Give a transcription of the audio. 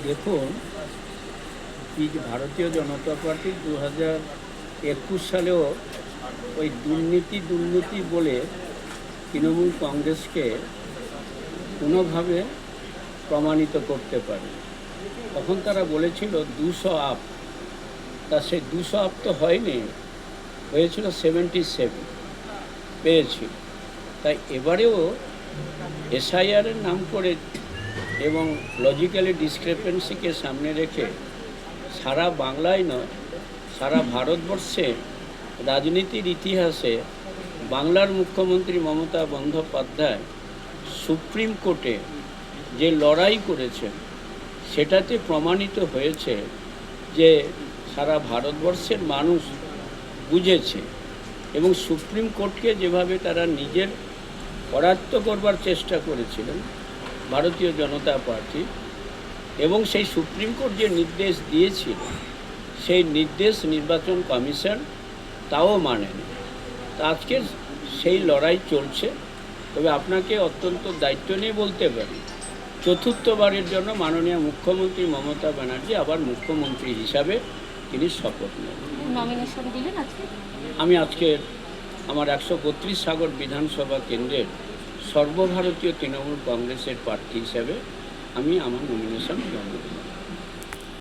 দেখুন, ভারতীয় জনতা পার্টি 2021 সালেও ওই দুর্নীতি বলে তৃণমূল কংগ্রেসকে কোনোভাবে প্রমাণিত করতে পারে। তখন তারা বলেছিল 200 আপ, তা সেই 200 আপ তো হয়নি, হয়েছিল 77 পেয়েছিল। তাই এবারেও এসআইআরের নাম করে এবং লজিক্যালি ডিসক্রেপেন্সিকে সামনে রেখে সারা বাংলায় নয়, সারা ভারতবর্ষে রাজনীতির ইতিহাসে বাংলার মুখ্যমন্ত্রী মমতা বন্দ্যোপাধ্যায় সুপ্রিম কোর্টে যে লড়াই করেছেন সেটাতে প্রমাণিত হয়েছে যে সারা ভারতবর্ষের মানুষ বুঝেছে এবং সুপ্রিম কোর্টকে যেভাবে তারা নিজের করায়ত্ত করবার চেষ্টা করেছিলেন ভারতীয় জনতা পার্টি, এবং সেই সুপ্রিম কোর্ট যে নির্দেশ দিয়েছিল সেই নির্দেশ নির্বাচন কমিশন তাও মানেনি। তা আজকে সেই লড়াই চলছে। তবে আপনাকে অত্যন্ত দায়িত্ব নিয়ে বলতে পারি, চতুর্থবারের জন্য মাননীয় মুখ্যমন্ত্রী মমতা ব্যানার্জি আবার মুখ্যমন্ত্রী হিসাবে তিনি শপথ নেন। নমিনেশন দিলেন আজকে? আমি আজকে আমার 132 সাগর বিধানসভা কেন্দ্রের সর্বভারতীয় তৃণমূল কংগ্রেসের প্রার্থী হিসাবে আমি আমার নমিনেশন জমা দিলাম।